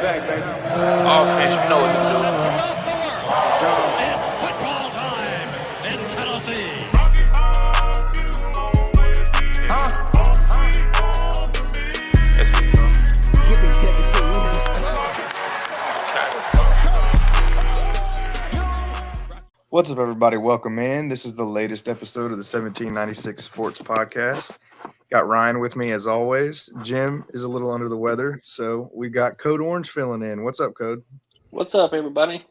back, baby. Offense, you know what to do. It's football time in Tennessee. Yes, you know. Get this Tennessee. What's up, everybody? Welcome in. This is the latest episode of the 1796 Sports Podcast. Got Ryan with me as always. Jim is a little under the weather, so we got Code Orange filling in. What's up, Code? What's up, everybody?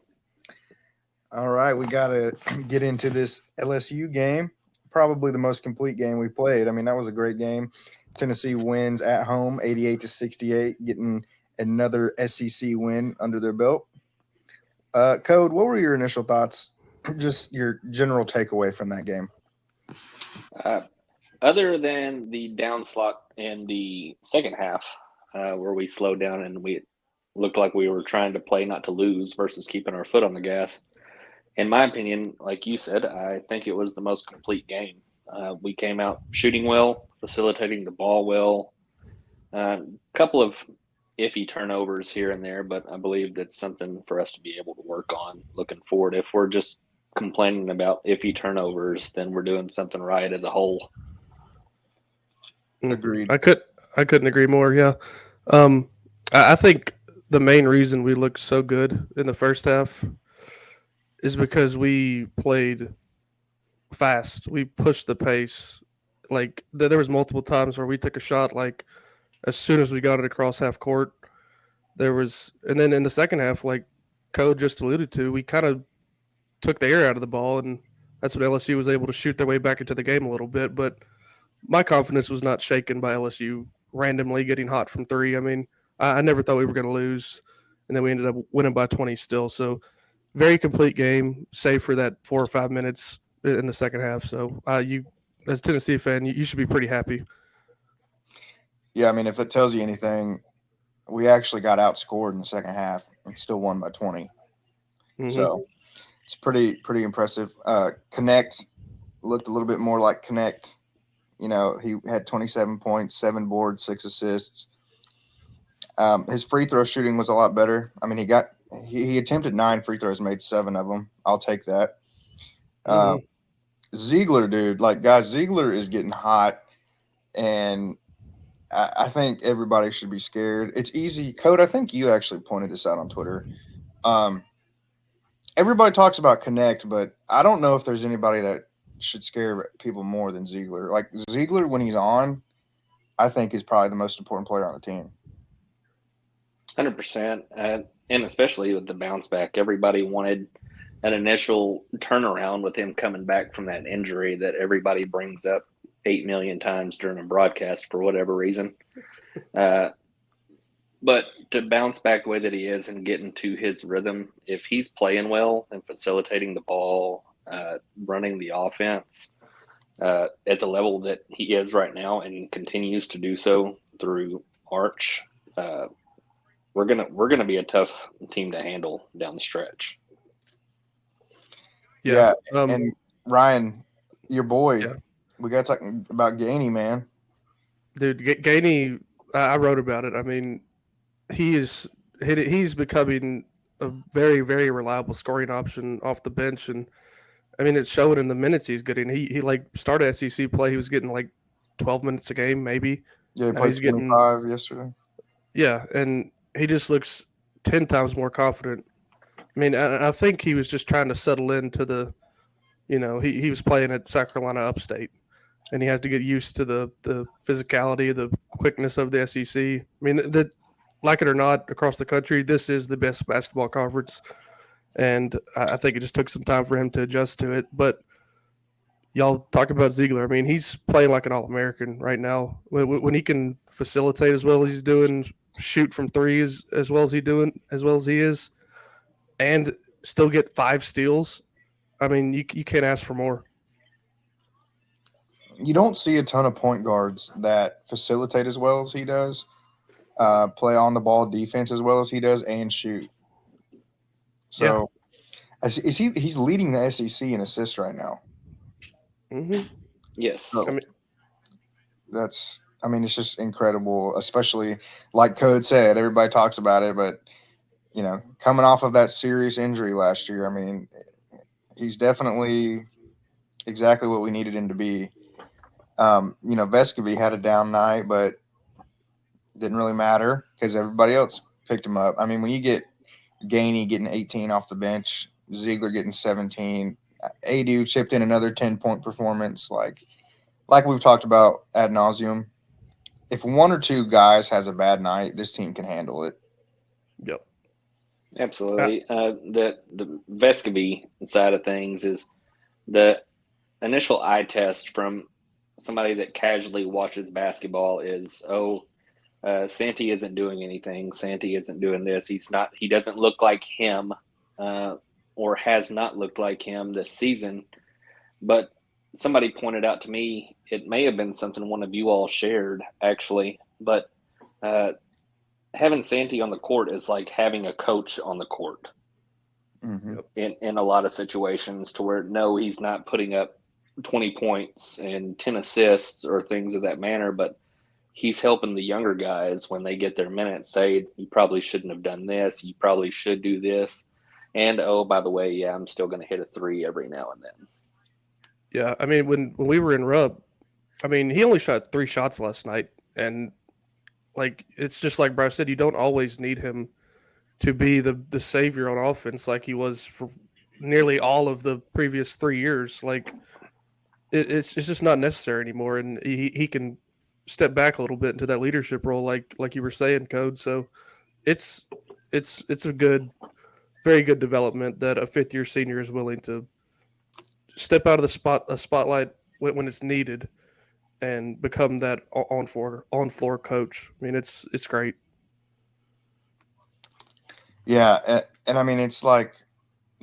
All right, we got to get into this LSU game. Probably the most complete game we played. I mean, that was a great game. Tennessee wins at home, 88-68, getting another SEC win under their belt. Code, what were your initial thoughts? Just your general takeaway from that game. Other than the downslot in the second half, where we slowed down and we looked like we were trying to play not to lose versus keeping our foot on the gas. In my opinion, like you said, I think it was the most complete game. We came out shooting well, facilitating the ball well. A couple of iffy turnovers here and there, but I believe that's something for us to be able to work on looking forward. If we're just complaining about iffy turnovers, then we're doing something right as a whole. Agreed. I couldn't agree more. Yeah, I think the main reason we looked so good in the first half is because we played fast. We pushed the pace. Like there was multiple times where we took a shot. Like as soon as we got it across half court, and then in the second half, like Code just alluded to, we kind of took the air out of the ball, and that's when LSU was able to shoot their way back into the game a little bit. But my confidence was not shaken by LSU randomly getting hot from three. I mean, I never thought we were going to lose, and then we ended up winning by 20 still. So very complete game, save for that 4 or 5 minutes in the second half. So you, as a Tennessee fan, you should be pretty happy. Yeah, I mean, if it tells you anything, we actually got outscored in the second half and still won by 20. Mm-hmm. So it's pretty impressive. Connect looked a little bit more like Connect. You know, he had 27 points, 7 boards, 6 assists. His free throw shooting was a lot better. I mean, he attempted 9 free throws, made 7 of them. I'll take that. Ziegler, dude, Ziegler is getting hot, and I think everybody should be scared. It's easy. Code, I think you actually pointed this out on Twitter. Everybody talks about Connect, but I don't know if there's anybody that should scare people more than Ziegler. Like Ziegler, when he's on, I think is probably the most important player on the team. 100%. And especially with the bounce back, everybody wanted an initial turnaround with him coming back from that injury that everybody brings up 8 million times during a broadcast for whatever reason. But to bounce back the way that he is and get into his rhythm, if he's playing well and facilitating the ball, running the offense at the level that he is right now and continues to do so through March, we're gonna be a tough team to handle down the stretch. Yeah, and Ryan, your boy, we got talking about Gainey, man. Dude, Gainey, I wrote about it. I mean, he's becoming a very, very reliable scoring option off the bench, and I mean, it's showing in the minutes he's getting. He like started SEC play. He was getting like 12 minutes a game, maybe. Yeah, he played 25 yesterday. Yeah, and he just looks 10 times more confident. I mean, I think he was just trying to settle into the, he was playing at South Carolina Upstate, and he has to get used to the physicality, the quickness of the SEC. I mean, like it or not, across the country, this is the best basketball conference. And I think it just took some time for him to adjust to it. But y'all talk about Ziegler. I mean, he's playing like an All-American right now. When he can facilitate as well as he's doing, shoot from threes as well as he is, and still get 5 steals. I mean, you can't ask for more. You don't see a ton of point guards that facilitate as well as he does, play on the ball defense as well as he does, and shoot. So, he's leading the SEC in assists right now. Mm-hmm. Yes. So, it's just incredible, especially like Code said, everybody talks about it, but coming off of that serious injury last year. I mean, he's definitely exactly what we needed him to be. Vescovy had a down night, but didn't really matter because everybody else picked him up. I mean, when you get Gainey getting 18 off the bench, Ziegler getting 17, Adu chipped in another 10-point performance. Like we've talked about ad nauseum, if one or two guys has a bad night, this team can handle it. Yep. Absolutely. The Vescovy side of things is the initial eye test from somebody that casually watches basketball is, Santi isn't doing anything. Santi isn't doing this. He doesn't look like him, or has not looked like him this season. But somebody pointed out to me, it may have been something one of you all shared actually, but having Santi on the court is like having a coach on the court Mm-hmm. in a lot of situations, to where no, he's not putting up 20 points and 10 assists or things of that manner, but he's helping the younger guys when they get their minutes say, you probably shouldn't have done this. You probably should do this. And, oh, by the way, yeah, I'm still going to hit a three every now and then. Yeah, I mean, when we were in Rub, I mean, he only shot 3 shots last night, and it's just like Bryce said, you don't always need him to be the savior on offense like he was for nearly all of the previous 3 years. It's just not necessary anymore, and he can step back a little bit into that leadership role, like you were saying, Code. So it's a very good development that a 5th-year senior is willing to step out of the spotlight when it's needed and become that on floor coach. I mean, it's great. Yeah, and I mean, it's like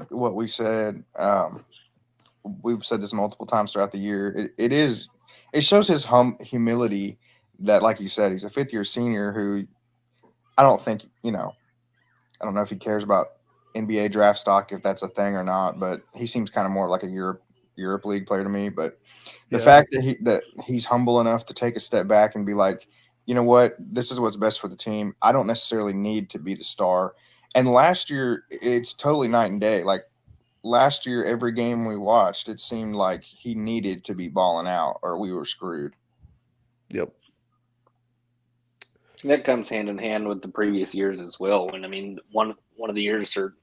what we said. We've said this multiple times throughout the year. It shows his humility that, like you said, he's a 5th-year senior who I don't think, I don't know if he cares about NBA draft stock, if that's a thing or not, but he seems kind of more like a Europe League player to me. But the fact that he's humble enough to take a step back and be like, you know what, this is what's best for the team. I don't necessarily need to be the star. And last year, it's totally night and day. Like last year, every game we watched, it seemed like he needed to be balling out or we were screwed. Yep. That comes hand in hand with the previous years as well. When, I mean, one of the years or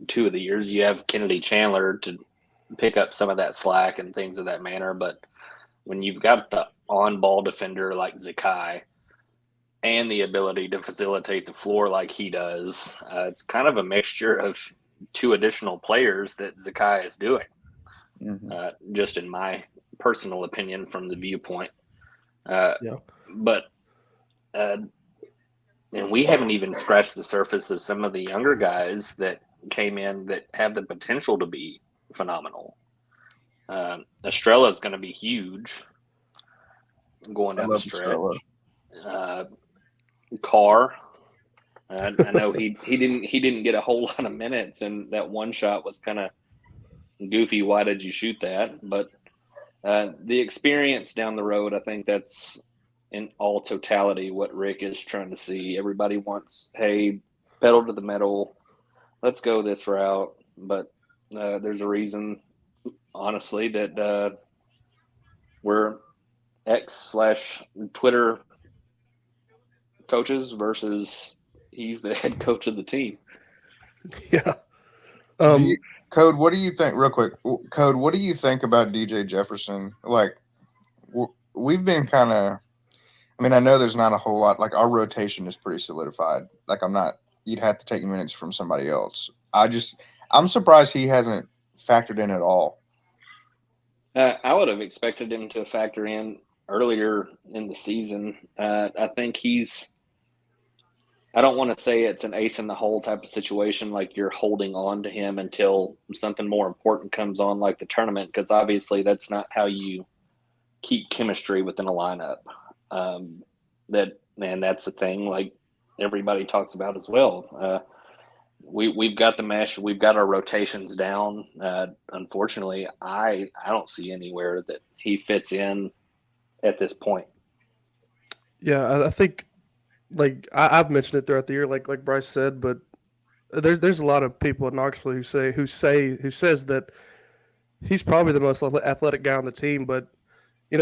2 of the years, you have Kennedy Chandler to pick up some of that slack and things of that manner. But when you've got the on-ball defender like Zakai and the ability to facilitate the floor like he does, it's kind of a mixture of 2 additional players that Zakai is doing, just in my personal opinion from the viewpoint. But and we haven't even scratched the surface of some of the younger guys that came in that have the potential to be phenomenal. Estrella is going to be huge going down the stretch. Carr, I know he didn't get a whole lot of minutes, and that one shot was kind of goofy. Why did you shoot that? But the experience down the road, I think that's in all totality what Rick is trying to see. Everybody wants, hey, pedal to the metal, let's go this route. But there's a reason, honestly, that we're X/Twitter coaches versus he's the head coach of the team. Yeah. Code, what do you think, real quick? Code, what do you think about DJ Jefferson? Like, we've been kind of, I mean, I know there's not a whole lot, like our rotation is pretty solidified. Like you'd have to take minutes from somebody else. I'm surprised he hasn't factored in at all. I would have expected him to factor in earlier in the season. I think I don't want to say it's an ace in the hole type of situation, like you're holding on to him until something more important comes on, like the tournament, because obviously that's not how you keep chemistry within a lineup. That's a thing like everybody talks about as well. We've got the mesh, we've got our rotations down. Unfortunately, I don't see anywhere that he fits in at this point. Yeah, I think, like I've mentioned it throughout the year, like Bryce said, but there's a lot of people in Knoxville who says that he's probably the most athletic guy on the team, but we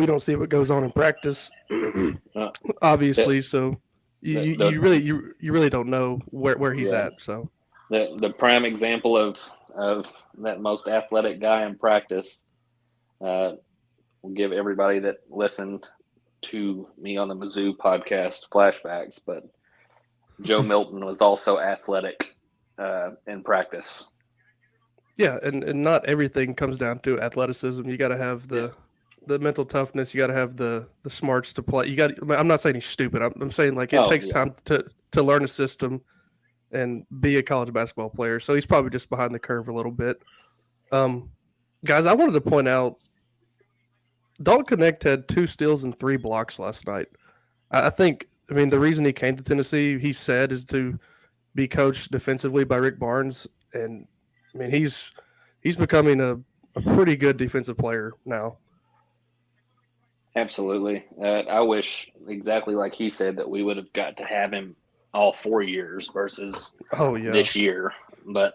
don't see what goes on in practice, Uh, obviously. the, So you, the, you the, you really you really don't know where he's yeah, at. So the prime example of that most athletic guy in practice. Will give everybody that listened to me on the Mizzou podcast flashbacks, but Joe Milton was also athletic in practice. yeah, and not everything comes down to athleticism. You got to have the mental toughness. You got to have the smarts to play. I'm not saying he's stupid. I'm saying like it Oh, takes yeah. time to learn a system and be a college basketball player. So he's probably just behind the curve a little bit. Guys, I wanted to point out Dalton Connect had 2 steals and 3 blocks last night. I think, I mean, the reason he came to Tennessee, he said, is to be coached defensively by Rick Barnes, and I mean, he's becoming a pretty good defensive player now. Absolutely. I wish, exactly like he said, that we would have got to have him all 4 years versus Oh yeah, this year. But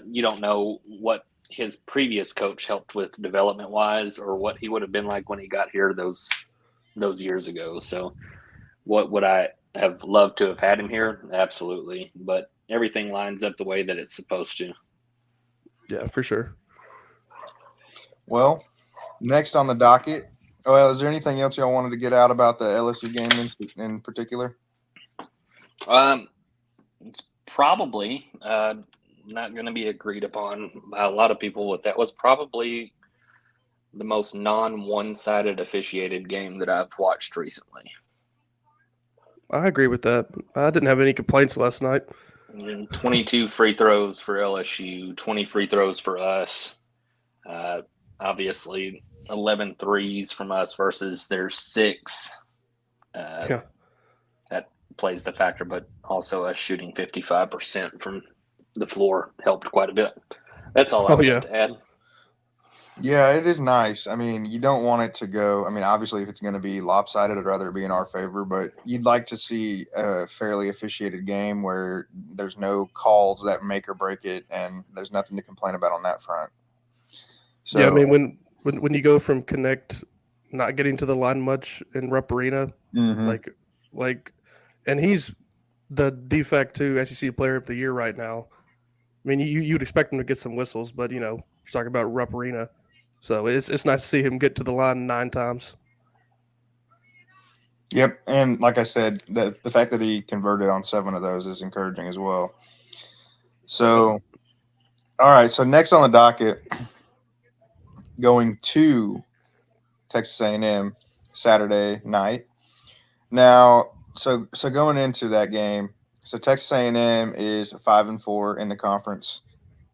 you don't know what his previous coach helped with development wise, or what he would have been like when he got here those years ago. So, what would I have loved to have had him here? Absolutely. But everything lines up the way that it's supposed to. yeah, for sure. Well, next on the docket. Oh, well, is there anything else y'all wanted to get out about the LSU game in particular? It's probably not going to be agreed upon by a lot of people, but that was probably the most non-one-sided officiated game that I've watched recently. I agree with that. I didn't have any complaints last night. 22 free throws for LSU, 20 free throws for us. Obviously, 11 threes from us versus their 6. Yeah. That plays the factor, but also us shooting 55% from the floor helped quite a bit. That's all I would have to add. Yeah, it is nice. I mean, you don't want it to go. I mean, obviously, if it's going to be lopsided, I'd rather it be in our favor, but you'd like to see a fairly officiated game where there's no calls that make or break it, and there's nothing to complain about on that front. So, yeah, I mean, when you go from Connect not getting to the line much in Rupp Arena, like, and he's the de facto SEC Player of the Year right now. I mean, you'd expect him to get some whistles, but you're talking about Rupp Arena, so it's nice to see him get to the line 9 times. Yep, and like I said, the fact that he converted on 7 of those is encouraging as well. So, all right. So next on the docket, going to Texas A&M Saturday night. Now, so going into that game, so Texas A&M is 5-4 in the conference.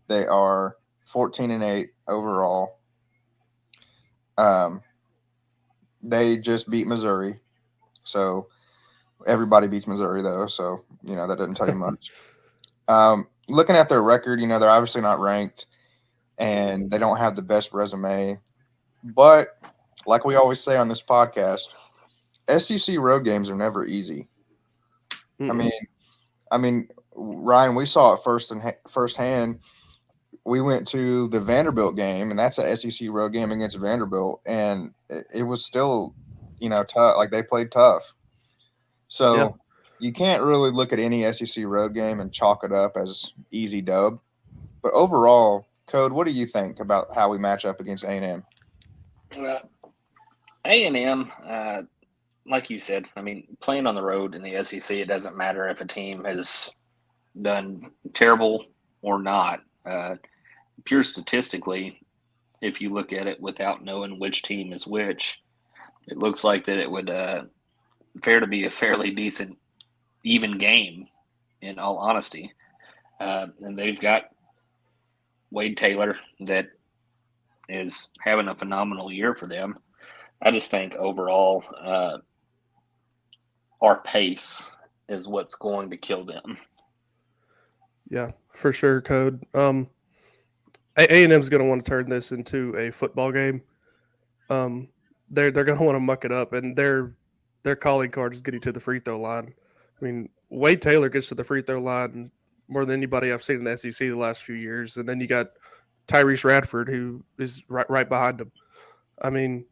They are 14-8 overall. They just beat Missouri, so everybody beats Missouri though. So that doesn't tell you much. Looking at their record, they're obviously not ranked, and they don't have the best resume. But like we always say on this podcast, SEC road games are never easy. Mm-mm. I mean, Ryan, we saw it firsthand. We went to the Vanderbilt game, and that's a SEC road game against Vanderbilt, and it was still, tough. Like, they played tough. So you can't really look at any SEC road game and chalk it up as easy dub. But overall, Code, what do you think about how we match up against A&M? A&M, like you said, I mean, playing on the road in the SEC, it doesn't matter if a team has done terrible or not. Pure statistically, if you look at it without knowing which team is which, it looks like that it would fare to be a fairly decent, even game, in all honesty. And they've got Wade Taylor that is having a phenomenal year for them. I just think overall our pace is what's going to kill them. Yeah, for sure, Code. A&M's going to want to turn this into a football game. They're going to want to muck it up, and their calling card is getting to the free throw line. I mean, Wade Taylor gets to the free throw line more than anybody I've seen in the SEC the last few years, and then you got Tyrese Radford who is right behind him. I mean,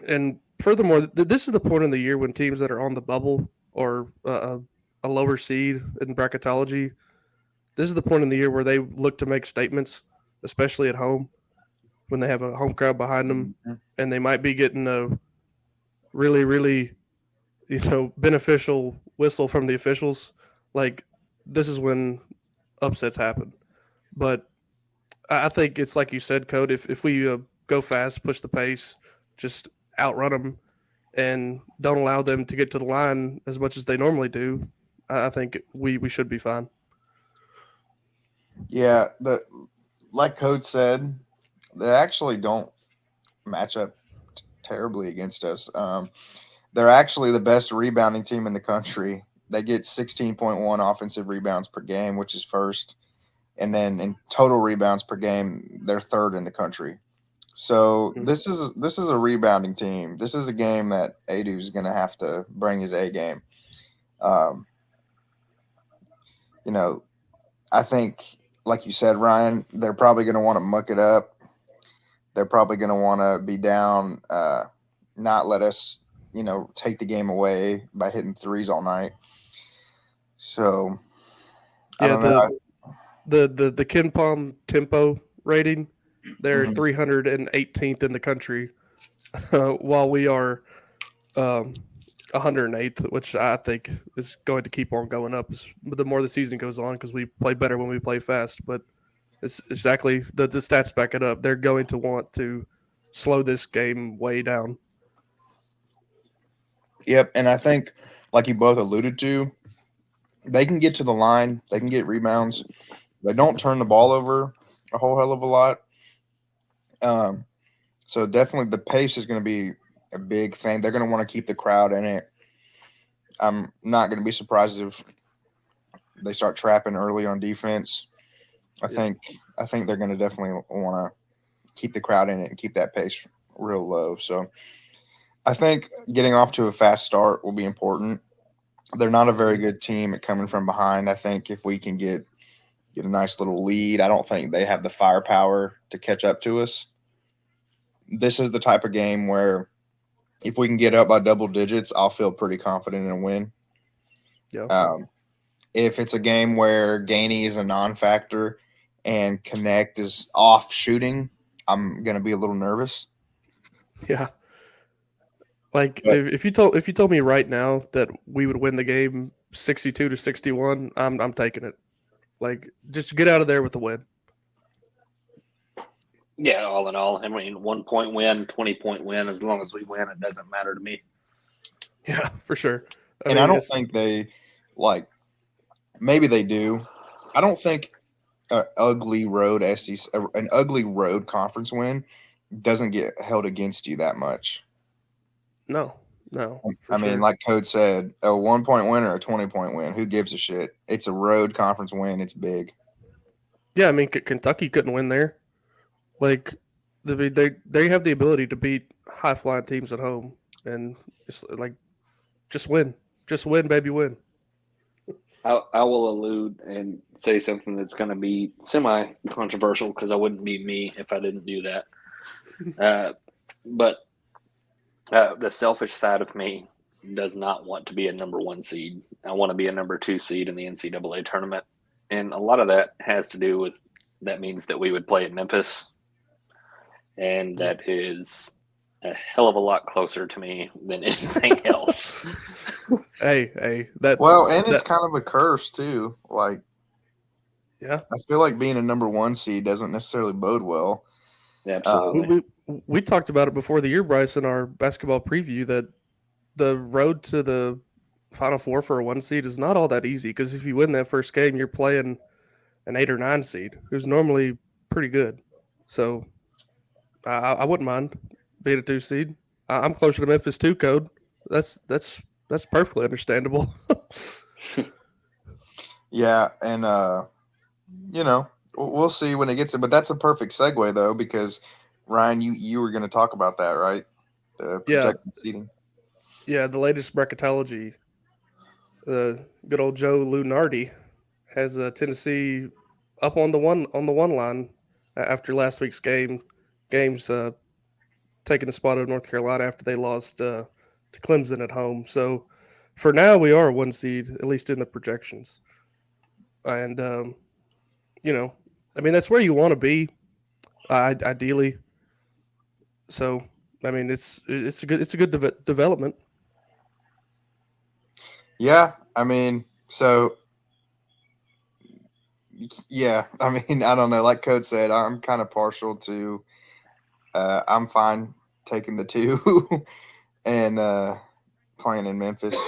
and furthermore, this is the point in the year when teams that are on the bubble or a lower seed in bracketology, this is the point in the year where they look to make statements, especially at home when they have a home crowd behind them, Mhm. and they might be getting a really, really, beneficial whistle from the officials. Like this is when upsets happen. But I think it's like you said, Code. If we go fast, push the pace, just outrun them, and don't allow them to get to the line as much as they normally do, I think we should be fine. Yeah, like Coach said, they actually don't match up terribly against us. They're actually the best rebounding team in the country. They get 16.1 offensive rebounds per game, which is first. And then in total rebounds per game, they're third in the country. So Mm. this is a rebounding team. This is a game that Adu is going to have to bring his A game. Um, you know, I think, like you said, Ryan, they're probably going to want to muck it up. They're probably going to want to be down, not let us, take the game away by hitting threes all night. So I Yeah, don't know. the Ken Palm tempo rating, they're Mhm. 318th in the country, while we are 108th, which I think is going to keep on going up the more the season goes on because we play better when we play fast. But it's exactly the stats back it up. They're going to want to slow this game way down. Yep, and I think, like you both alluded to, they can get to the line, they can get rebounds. They don't turn the ball over a whole hell of a lot. Um, so definitely the pace is going to be a big thing. They're going to want to keep the crowd in it. I'm not going to be surprised if they start trapping early on defense. I Yeah. think I think they're going to definitely want to keep the crowd in it and keep that pace real low. So I think getting off to a fast start will be important. They're not a very good team at coming from behind. I think if we can get a nice little lead, I don't think they have the firepower to catch up to us. This is the type of game where if we can get up by double digits, I'll feel pretty confident in a win. Yeah. Um, if it's a game where Gainey is a non-factor and Connect is off shooting, I'm gonna be a little nervous. Yeah. Like But if you told me right now that we would win the game 62-61, I'm taking it. Like just get out of there with the win. Yeah, all in all, I mean, 1 point win, 20-point win. As long as we win, it doesn't matter to me. Yeah, for sure. I and I mean, don't it's think they like. Maybe they do. I don't think an ugly road an ugly road conference win doesn't get held against you that much. no, for I mean, sure. like Code said, a 1 point win or a 20 point win, who gives a shit? It's a road conference win. It's big. Yeah, I mean Kentucky couldn't win there. Like they have the ability to beat high flying teams at home, and it's like just win, baby, win. I will allude and say something that's going to be semi controversial because I wouldn't be me if I didn't do that. But the selfish side of me does not want to be a number 1 seed. I want to be a number 2 seed in the NCAA tournament. And a lot of that has to do with that means that we would play at Memphis. And that is a hell of a lot closer to me than anything else. Hey, that Well, and it's that kind of a curse too. Like, yeah. I feel like being a number 1 seed doesn't necessarily bode well. Absolutely. We talked about it before the year, Bryce, in our basketball preview that the road to the Final Four for a 1 seed is not all that easy because if you win that first game, you're playing an 8 or 9 seed who's normally pretty good. So I wouldn't mind being a 2 seed. I'm closer to Memphis too. Code. That's perfectly understandable. Yeah, and we'll see when it gets it. But that's a perfect segue though, because Ryan, you were going to talk about that, right? The Yeah, projected seating. yeah. The latest bracketology Good old Joe Lunardi has Tennessee up on the one line after last week's games taking the spot of North Carolina after they lost to Clemson at home. So for now, we are a 1 seed, at least in the projections. And you know, I mean that's where you want to be, ideally. So I mean it's a good development. Yeah, I mean, so yeah, I mean, I don't know. Like Coach said, I'm kind of partial to. I'm fine taking the two and playing in Memphis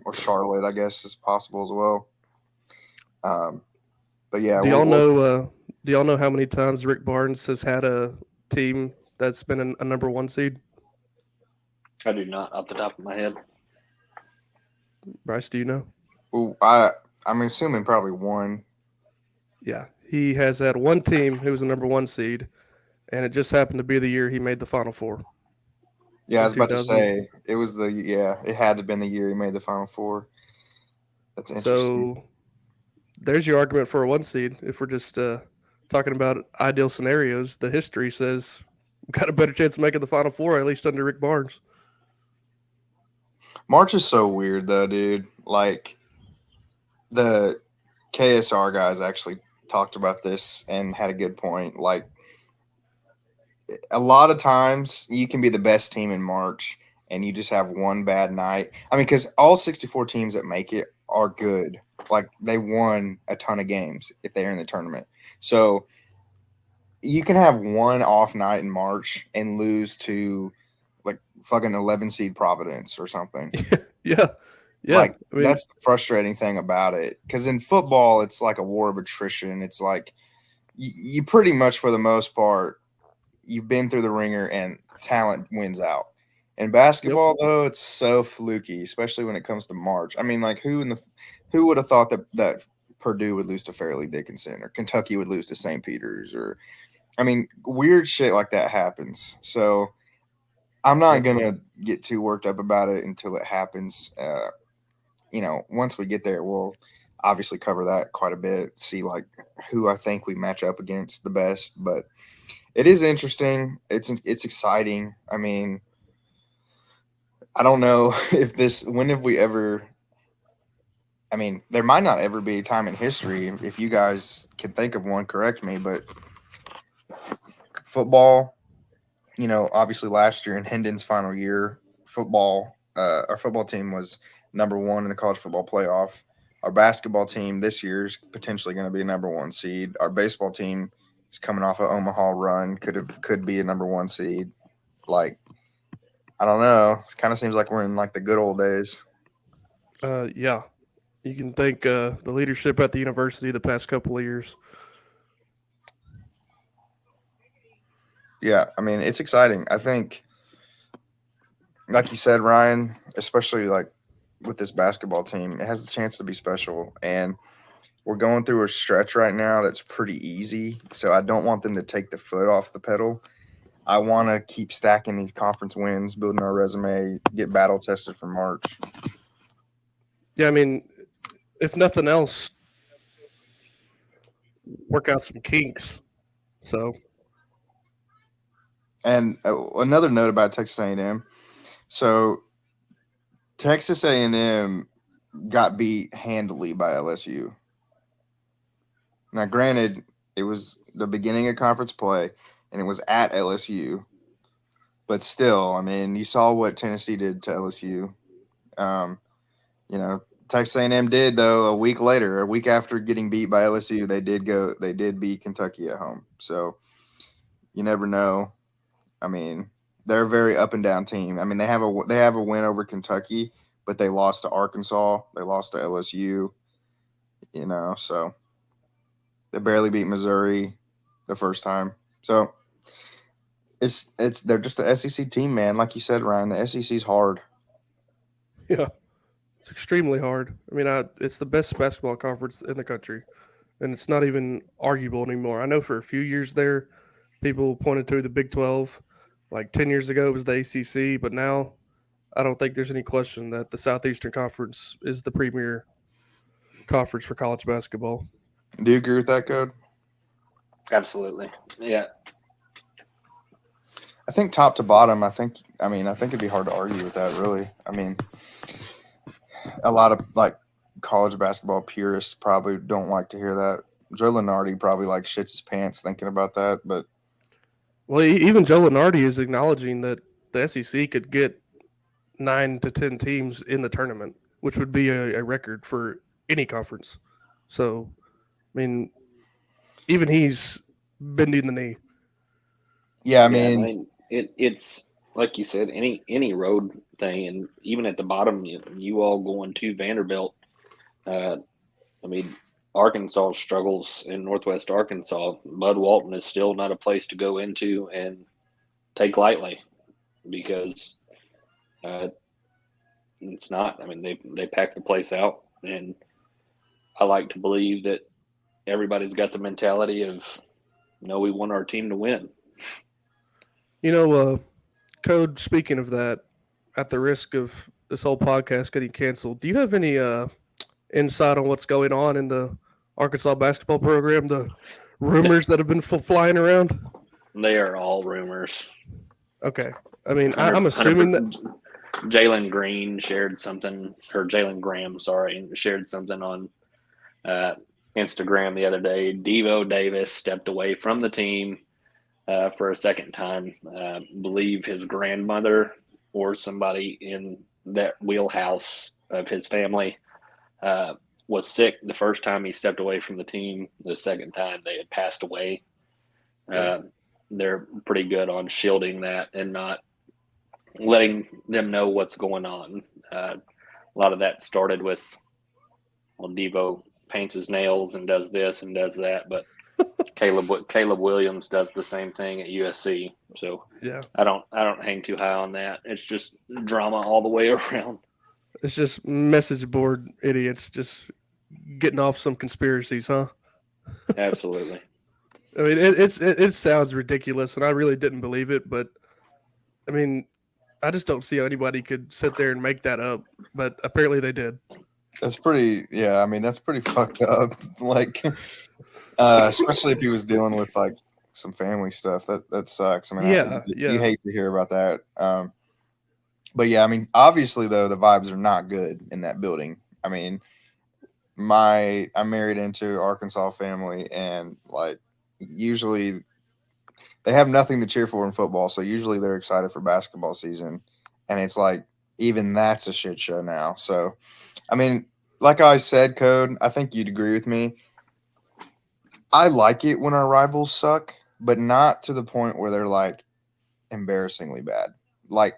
or Charlotte, I guess, is possible as well. Um, but yeah, Do y'all know? Do y'all know how many times Rick Barnes has had a team that's been a number 1 seed? I do not off the top of my head. Bryce, do you know? I'm assuming probably one. Yeah, he has had one team who was a number 1 seed, and it just happened to be the year he made the Final Four Yeah, I in was about to 2000. say it had to have been the year he made the Final Four. That's interesting. So there's your argument for a 1 seed. If we're just talking about ideal scenarios, the history says we've got a better chance of making the Final Four, at least under Rick Barnes. March is so weird though, dude. Like the KSR guys actually talked about this and had a good point. Like a lot of times you can be the best team in March and you just have one bad night. I mean, because all 64 teams that make it are good. Like they won a ton of games if they're in the tournament. So you can have one off night in March and lose to like fucking 11 seed Providence or something. Yeah, yeah. Like I mean, that's the frustrating thing about it. Because in football, it's like a war of attrition. It's like you pretty much, for the most part, you've been through the ringer and talent wins out. In yep. basketball, though, it's so fluky, especially when it comes to March. I mean, like who would have thought that Purdue would lose to Fairleigh Dickinson or Kentucky would lose to St. Peter's or I mean, weird shit like that happens. So I'm not Yep. gonna get too worked up about it until it happens. Once we get there, we'll obviously cover that quite a bit, see like who I think we match up against the best. But it is interesting. It's exciting. I mean, I don't know if this. When have we ever? I mean, there might not ever be a time in history. If you guys can think of one, correct me. But football, obviously last year in Hendon's final year, our football team was number one in the college football playoff. Our basketball team this year is potentially going to be a number 1 seed. Our baseball team is coming off an Omaha run, could be a number 1 seed. Like, I don't know. It kind of seems like we're in like the good old days. Yeah. You can thank the leadership at the university the past couple of years. Yeah, I mean, it's exciting. I think, like you said, Ryan, especially like with this basketball team, it has a chance to be special. And we're going through a stretch right now that's pretty easy. So I don't want them to take the foot off the pedal. I want to keep stacking these conference wins, building our resume, get battle tested for March. Yeah, I mean, if nothing else, work out some kinks. So And another note about Texas A&M. So Texas A&M got beat handily by LSU. Now, granted, it was the beginning of conference play, and it was at LSU. But still, I mean, you saw what Tennessee did to LSU. Um, Texas A&M did though. A week after getting beat by LSU, they did beat Kentucky at home. So you never know. I mean, they're a very up and down team. I mean, they have a win over Kentucky, but they lost to Arkansas. They lost to LSU. So they barely beat Missouri the first time. So they're just the SEC team, man. Like you said, Ryan, the SEC's hard. yeah, it's extremely hard. I mean, it's the best basketball conference in the country, and it's not even arguable anymore. I know for a few years there, people pointed to the Big 12. Like 10 years ago, it was the ACC, but now I don't think there's any question that the Southeastern Conference is the premier conference for college basketball. Do you agree with that, Code? Absolutely. Yeah. I think top to bottom, I think it'd be hard to argue with that, really. I mean, a lot of like college basketball purists probably don't like to hear that. Joe Lunardi probably like shits his pants thinking about that, but Well, even Joe Lunardi is acknowledging that the SEC could get 9 to 10 teams in the tournament, which would be a record for any conference. So, I mean, even he's bending the knee. yeah, I I mean, mean, it's like you said, any road thing, and even at the bottom, you all going to Vanderbilt. I mean, Arkansas struggles in Northwest Arkansas. Bud Walton is still not a place to go into and take lightly because it's not. I mean, they pack the place out, and I like to believe that everybody's got the mentality of, no, we want our team to win. Code, speaking of that, at the risk of this whole podcast getting canceled, do you have any insight on what's going on in the Arkansas basketball program? The rumors that have been flying around? They are all rumors. Okay. I mean, I'm assuming that Jalen Green shared something, or Jalen Graham, sorry, shared something on Instagram the other day. Devo Davis stepped away from the team for a second time. Believe his grandmother or somebody in that wheelhouse of his family was sick the first time he stepped away from the team. The second time they had passed away. They're pretty good on shielding that and not letting them know what's going on. A lot of that started with, well, Devo paints his nails and does this and does that, but Caleb Williams does the same thing at USC. So yeah, I don't hang too high on that. It's just drama all the way around. It's just message board idiots just getting off some conspiracies, huh? Absolutely. I mean, it sounds ridiculous, and I really didn't believe it, but I mean, I just don't see how anybody could sit there and make that up, but apparently they did. that's pretty. Yeah, I mean, that's pretty fucked up. Like, especially if he was dealing with like some family stuff. That sucks. I mean, you hate to hear about that. But yeah, I mean, obviously though, the vibes are not good in that building. I mean, I'm married into Arkansas family, and like usually they have nothing to cheer for in football, so usually they're excited for basketball season, and it's like even that's a shit show now. So, I mean, like I said, Code, I think you'd agree with me. I like it when our rivals suck, but not to the point where they're like embarrassingly bad. Like,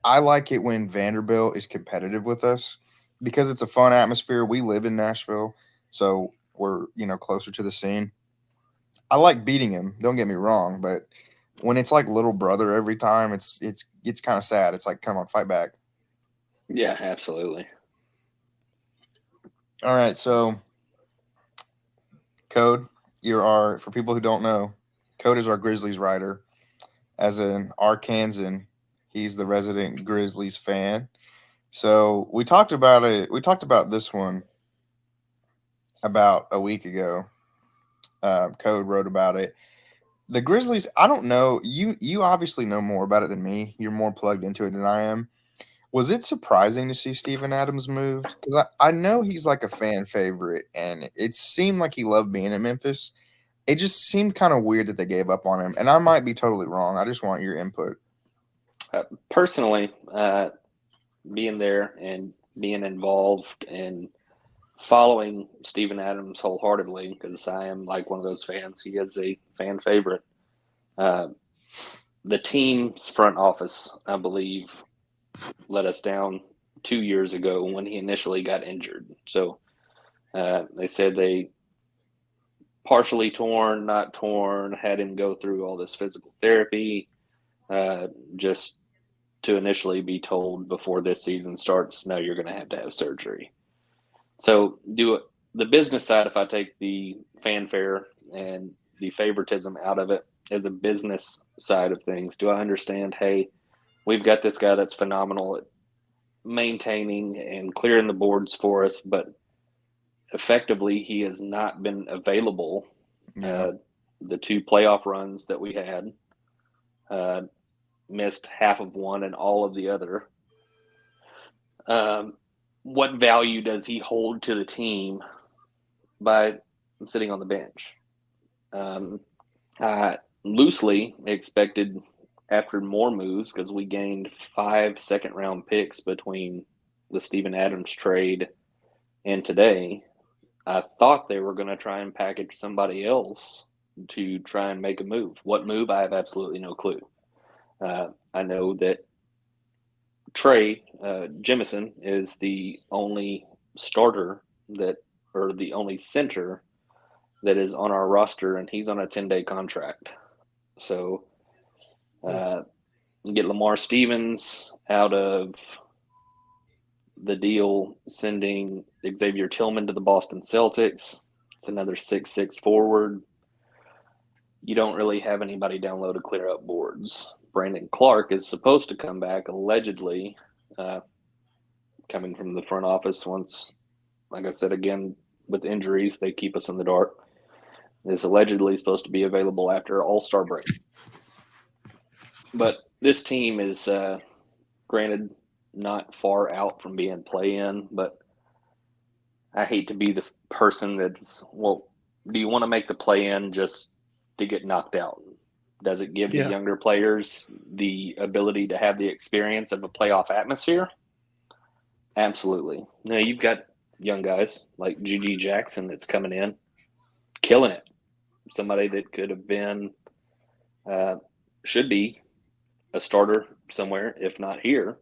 I like it when Vanderbilt is competitive with us because it's a fun atmosphere. We live in Nashville, so we're, closer to the scene. I like beating him, don't get me wrong, but when it's like little brother every time, it's kind of sad. It's like, come on, fight back. Yeah, absolutely. All right, so Code, for people who don't know, Code is our Grizzlies writer. As an Arkansan, he's the resident Grizzlies fan. So we talked about it. We talked about this one about a week ago. Code wrote about it. The Grizzlies, I don't know. You obviously know more about it than me. You're more plugged into it than I am. Was it surprising to see Steven Adams moved? Because I know he's like a fan favorite, and it seemed like he loved being at Memphis. It just seemed kind of weird that they gave up on him, and I might be totally wrong. I just want your input. Personally, being there and being involved and following Steven Adams wholeheartedly, because I am like one of those fans. He is a fan favorite. The team's front office, I believe, let us down 2 years ago when he initially got injured. So they said they partially torn, not torn, had him go through all this physical therapy, just to initially be told before this season starts, no, you're going to have surgery. So the business side, if I take the fanfare and the favoritism out of it as a business side of things, do I understand, hey, we've got this guy that's phenomenal maintaining and clearing the boards for us, but effectively he has not been available. Yeah. The 2 playoff runs that we had, missed half of one and all of the other. What value does he hold to the team by sitting on the bench? I loosely expected, after more moves, because we gained 5 second-round picks between the Steven Adams trade and today, I thought they were going to try and package somebody else to try and make a move. What move? I have absolutely no clue. I know that Trey Jemison is the only starter or the only center that is on our roster, and he's on a 10-day contract. So get Lamar Stevens out of the deal, sending Xavier Tillman to the Boston Celtics. It's another 6'6" forward. You don't really have anybody down low to clear up boards. Brandon Clark is supposed to come back, allegedly, coming from the front office once, like I said, again, with injuries, they keep us in the dark. Is allegedly supposed to be available after All-Star break. But this team is, granted, not far out from being play-in, but I hate to be the person that's, well, do you want to make the play-in just to get knocked out? Does it give the younger players the ability to have the experience of a playoff atmosphere? Absolutely. Now, you've got young guys like G.G. Jackson that's coming in, killing it. Somebody that could have been, should be a starter somewhere, if not here.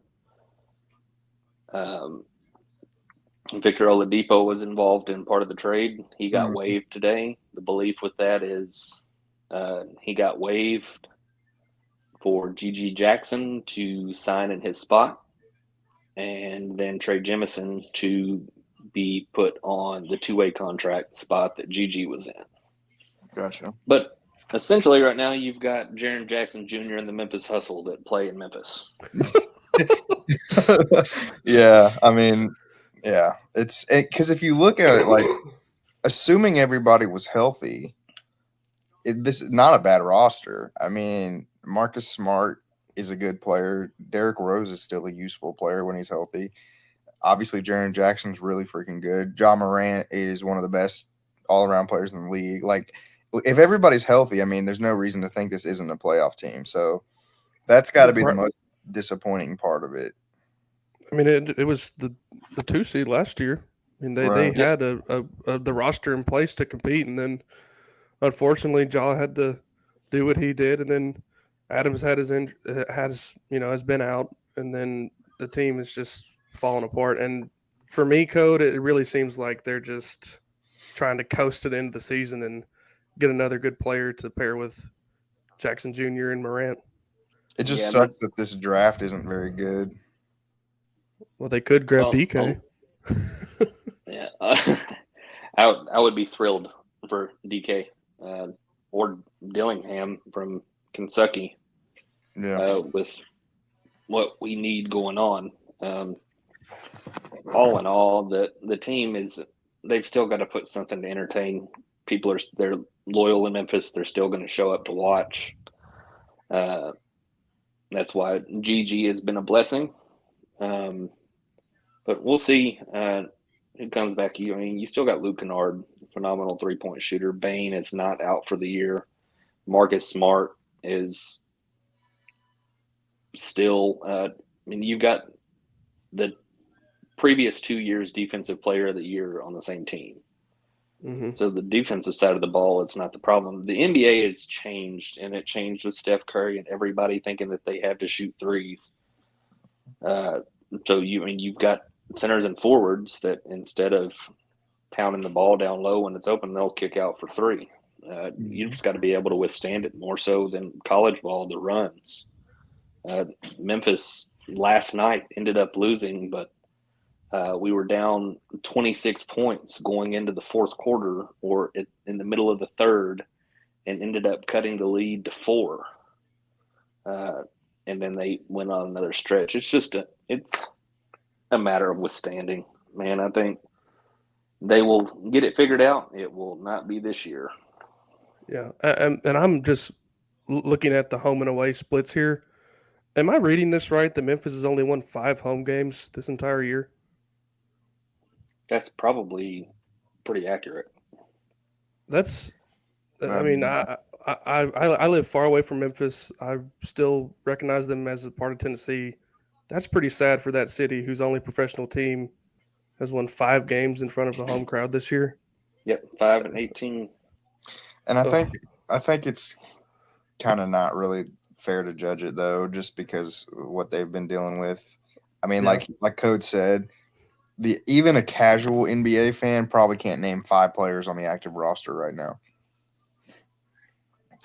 Victor Oladipo was involved in part of the trade. He got waived today. The belief with that is he got waived for G.G. Jackson to sign in his spot, and then Trey Jemison to be put on the 2-way contract spot that G.G. was in. Gotcha. But essentially right now you've got Jaren Jackson Jr. and the Memphis Hustle that play in Memphis. Yeah, I mean, yeah, it's because if you look at it, like, assuming everybody was healthy, this is not a bad roster. I mean, Marcus Smart is a good player. Derrick Rose is still a useful player when he's healthy. Obviously, Jaren Jackson's really freaking good. Ja Morant is one of the best all-around players in the league. Like, if everybody's healthy, I mean, there's no reason to think this isn't a playoff team. So that's got to be the most disappointing part of it. I mean, it was the 2 seed last year. I mean, they had the roster in place to compete, and then unfortunately, Ja had to do what he did, and then Adams has been out, and then the team is just falling apart. And for me, Code, it really seems like they're just trying to coast it into the season and get another good player to pair with Jackson Jr. and Morant. It just sucks that this draft isn't very good. Well, they could grab DK. Yeah, I would be thrilled for DK or Dillingham from Kentucky. Yeah, with what we need going on. All in all, the team they've still got to put something to entertain. They're loyal in Memphis. They're still going to show up to watch. That's why GG has been a blessing. But we'll see who comes back. I mean, you still got Luke Kennard, phenomenal 3-point shooter. Bain is not out for the year. Marcus Smart is still I mean, you've got the previous 2 years defensive player of the year on the same team. Mm-hmm. So the defensive side of the ball, it's not the problem. The NBA has changed, and it changed with Steph Curry and everybody thinking that they have to shoot threes. So you've got centers and forwards that instead of pounding the ball down low when it's open, they'll kick out for three. You just got to be able to withstand it more so than college ball, the runs. Memphis last night ended up losing, but we were down 26 points going into the fourth quarter or in the middle of the third and ended up cutting the lead to 4. And then they went on another stretch. It's a matter of withstanding. Man, I think they will get it figured out. It will not be this year. Yeah, and I'm just looking at the home and away splits here. Am I reading this right? That Memphis has only won 5 home games this entire year. That's probably pretty accurate. That's, I Um, mean, I live far away from Memphis. I still recognize them as a part of Tennessee. That's pretty sad for that city, whose only professional team has won 5 games in front of a home crowd this year. Yep, 5-18. and Ugh. I think it's kind of not really fair to judge it though, just because of what they've been dealing with. I mean, Yeah. like Coach said, the even a casual NBA fan probably can't name 5 players on the active roster right now.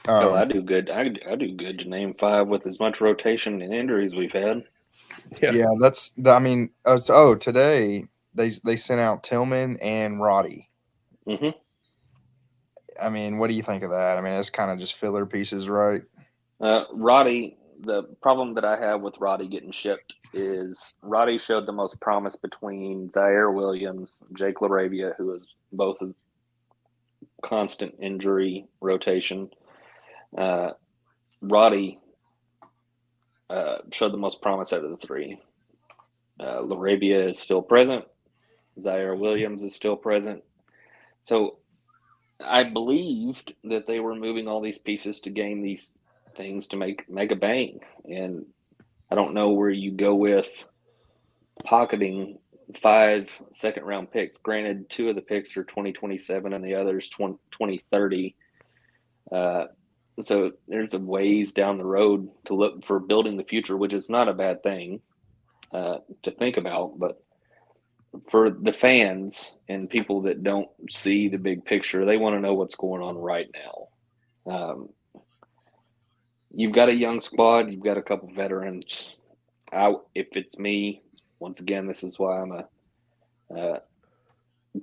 Oh, Um, I do good. I do good to name 5 with as much rotation and injuries we've had. Yeah. yeah, I mean, today they sent out Tillman and Roddy. hmm I mean, what do you think of that? I mean, it's kind of just filler pieces, right? Roddy, the problem that I have with Roddy getting shipped is Roddy showed the most promise between Zaire Williams, Jake LaRavia, who is both a constant injury rotation. Roddy showed the most promise out of the 3. LaRavia is still present. Zaire Williams is still present. So I believed that they were moving all these pieces to gain these things to make a bang, and I don't know where you go with pocketing 5 second-round picks. Granted, 2 of the picks are 2027 and the others 2030. So there's a ways down the road to look for building the future, which is not a bad thing to think about. But for the fans and people that don't see the big picture, they want to know what's going on right now. You've got a young squad. You've got a couple veterans. If it's me, once again, this is why I'm a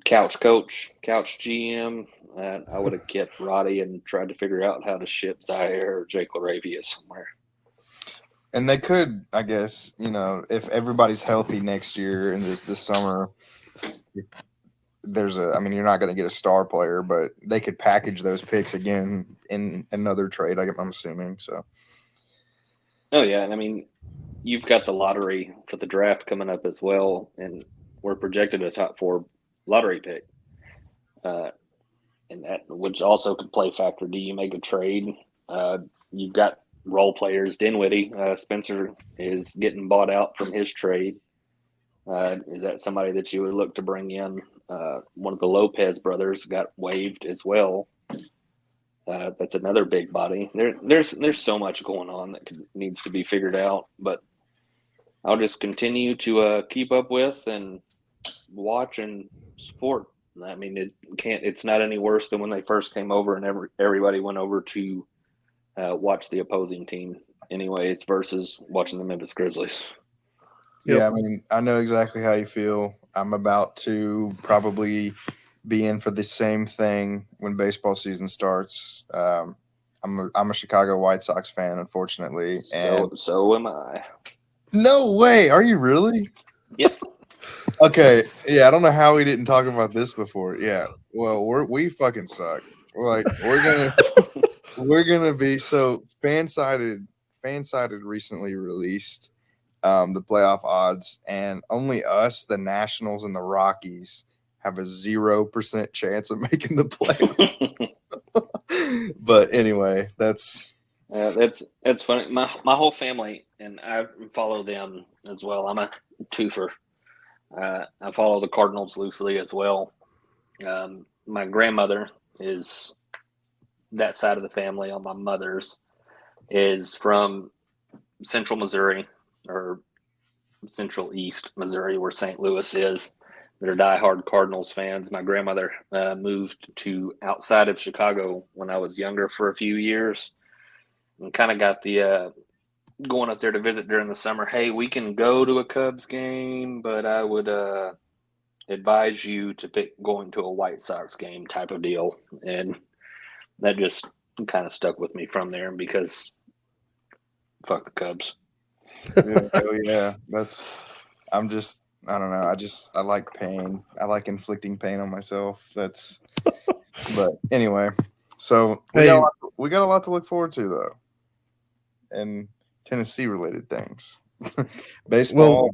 couch coach, couch GM. I would have kept Roddy and tried to figure out how to ship Zaire or Jake LaRavia somewhere. And they could, I guess, if everybody's healthy next year and this summer, I mean, you're not going to get a star player, but they could package those picks again in another trade, I'm assuming. So, Oh, yeah. And I mean, you've got the lottery for the draft coming up as well. And we're projected a top 4 lottery pick. And that, which also could play factor. Do you make a trade? You've got role players. Dinwiddie, Spencer is getting bought out from his trade. Is that somebody that you would look to bring in? One of the Lopez brothers got waived as well. That's another big body. There's so much going on that needs to be figured out. But I'll just continue to keep up with and watch and support. I mean, it's not any worse than when they first came over and everybody went over to watch the opposing team anyways versus watching the Memphis Grizzlies. Yep. yeah, I mean, I know exactly how you feel. I'm about to probably be in for the same thing when baseball season starts. I'm a Chicago White Sox fan, unfortunately. And So am I. no way, are you really? Yep. Okay, yeah, I don't know how we didn't talk about this before. Yeah, well, we fucking suck. We're gonna be so Fansided recently released the playoff odds, and only us, the Nationals, and the Rockies have a 0% chance of making the playoffs. But anyway, that's funny. My whole family and I follow them as well. I'm a twofer. I follow the Cardinals loosely as well. My grandmother is that side of the family on my mother's is from Central Missouri or Central East Missouri, where St. Louis is. They're diehard Cardinals fans. My grandmother moved to outside of Chicago when I was younger for a few years and kind of got the going up there to visit during the summer. Hey, we can go to a Cubs game, but I would advise you to pick going to a White Sox game type of deal. And that just kind of stuck with me from there because fuck the Cubs. hell yeah. I'm just I don't know. I like pain. I like inflicting pain on myself. But anyway. So Hey, we got a lot to look forward to though, and Tennessee related things. Baseball. well,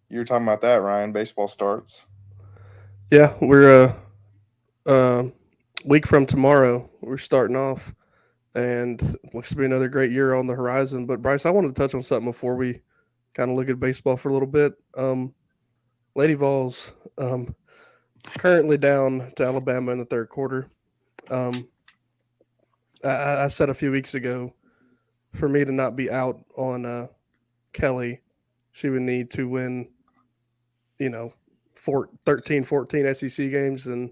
You were talking about that, Ryan. Baseball starts. yeah, we're week from tomorrow. We're starting off, and it looks to be another great year on the horizon. But Bryce, I wanted to touch on something before we kind of look at baseball for a little bit. Lady Vols currently down to Alabama in the third quarter. Um, I said a few weeks ago for me to not be out on Kelly, she would need to win, 13, 14 SEC games. And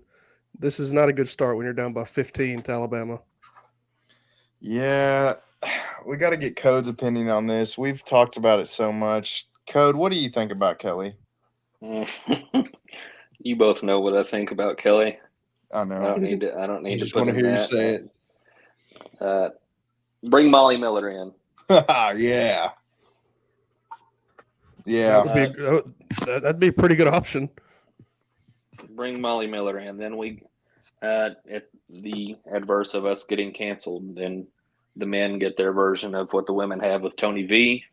this is not a good start when you're down by 15 to Alabama. Yeah, we got to get Code's opinion on this. We've talked about it so much. Code, what do you think about Kelly? You both know what I think about Kelly. I I know. don't need to. I don't I need to just put want to in hear you that. say Bring Molly Miller in. it. Yeah. Yeah. That'd be a pretty good option. Bring Molly Miller in. Then if the adverse of us getting canceled, then the men get their version of what the women have with Tony V,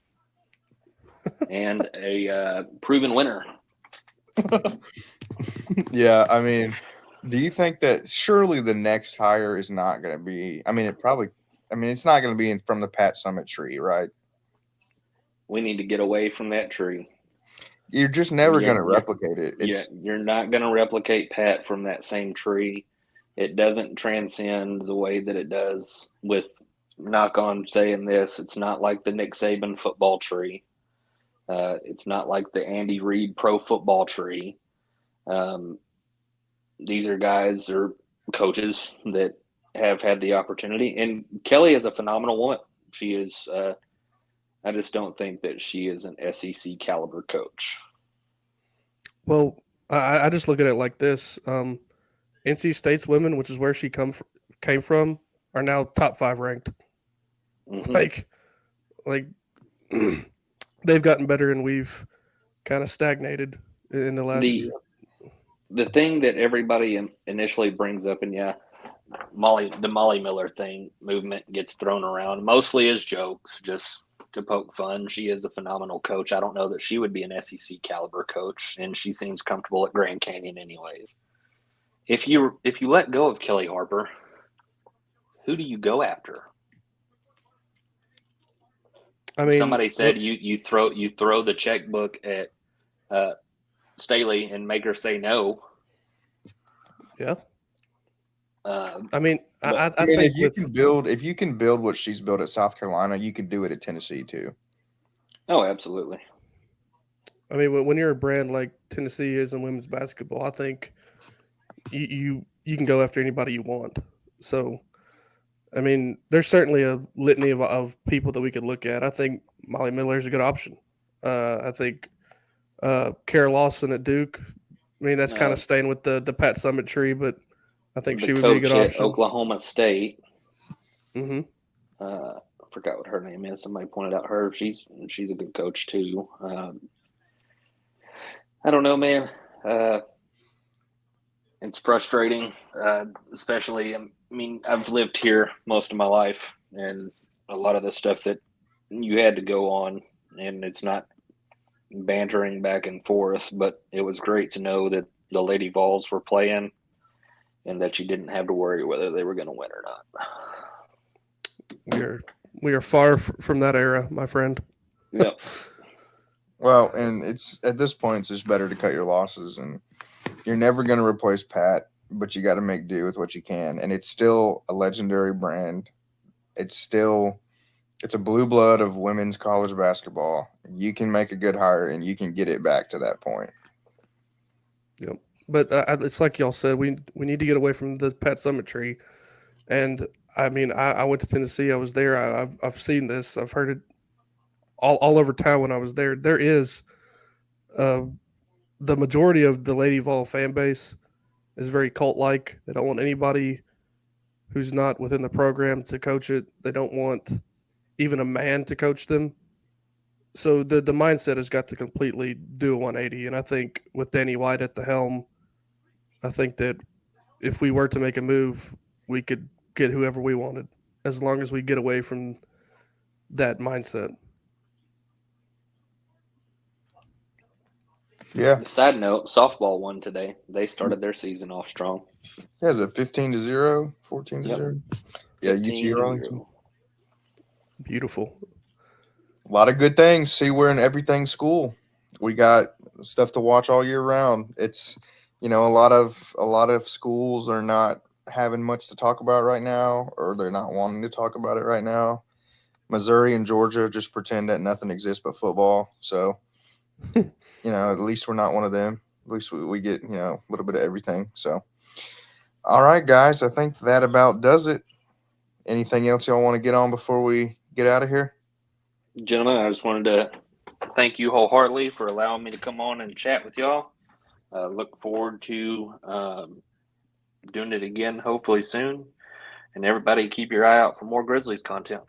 and a proven winner. Yeah. I mean, do you think that surely the next hire is not going to be? I mean, it's not going to be from the Pat Summit tree, right? We need to get away from that tree. You're just never Yeah, going to yeah, replicate it. Yeah, you're not going to replicate Pat from that same tree. It doesn't transcend the way that it does with, knock on saying this, it's not like the Nick Saban football tree. It's not like the Andy Reid pro football tree. These are guys or coaches that have had the opportunity. And Kelly is a phenomenal woman. She is. I just don't think that she is an SEC caliber coach. Well, I just look at it like this: NC State's women, which is where she came from, are now top 5 ranked. Mm-hmm. Like they've gotten better, and we've kind of stagnated in the last. The thing that everybody initially brings up, and the Molly Miller movement gets thrown around mostly as jokes, just to poke fun. She is a phenomenal coach. I don't know that she would be an SEC caliber coach, and she seems comfortable at Grand Canyon anyways. If you let go of Kelly Harper, who do you go after? I mean, somebody said you throw the checkbook at Staley and make her say no. Yeah. I mean, I mean, think if you can build what she's built at South Carolina, you can do it at Tennessee too. Oh, absolutely. I mean, when you're a brand like Tennessee is in women's basketball, I think you can go after anybody you want. So, I mean, there's certainly a litany of people that we could look at. I think Molly Miller is a good option. I think Kara Lawson at Duke. I mean, that's kind of staying with the Pat Summit tree, but I think she would be a good Coach option. at Oklahoma State. Mm-hmm. I forgot what her name is. Somebody pointed out her. She's a good coach too. I don't know, man. It's frustrating, especially. I mean, I've lived here most of my life, and a lot of the stuff that you had to go on, and it's not bantering back and forth, but it was great to know that the Lady Vols were playing and that you didn't have to worry whether they were going to win or not. We are far from that era, my friend. Yep. Well, and it's at this point, it's just better to cut your losses, and you're never going to replace Pat, but you got to make do with what you can. And it's still a legendary brand. It's a blue blood of women's college basketball. You can make a good hire, and you can get it back to that point. Yep. But it's like y'all said, we need to get away from the Pat Summit tree. And I mean, I went to Tennessee. I was there. I've seen this. I've heard it all over town when I was there. There is the majority of the Lady Vol fan base is very cult-like. They don't want anybody who's not within the program to coach it. They don't want even a man to coach them. So the mindset has got to completely do a 180, and I think with Danny White at the helm, I think that if we were to make a move, we could get whoever we wanted, as long as we get away from that mindset. Yeah. The side note, softball won today. They started their season off strong. Yeah, is it 15-0, 14-0? Yep. Yeah, 15 UT to Arlington. 0. Beautiful. A lot of good things. See, we're in everything school. We got stuff to watch all year round. It's, a lot of schools are not having much to talk about right now, or they're not wanting to talk about it right now. Missouri and Georgia just pretend that nothing exists but football. So, at least we're not one of them. At least we get, a little bit of everything. So, all right, guys, I think that about does it. Anything else y'all want to get on before we get out of here? Gentlemen, I just wanted to thank you wholeheartedly for allowing me to come on and chat with y'all. Look forward to doing it again, hopefully soon. And everybody, keep your eye out for more Grizzlies content.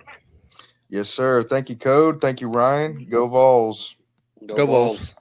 Yes, sir. Thank you, Code. Thank you, Ryan. Go Vols. Go Go Vols. Vols.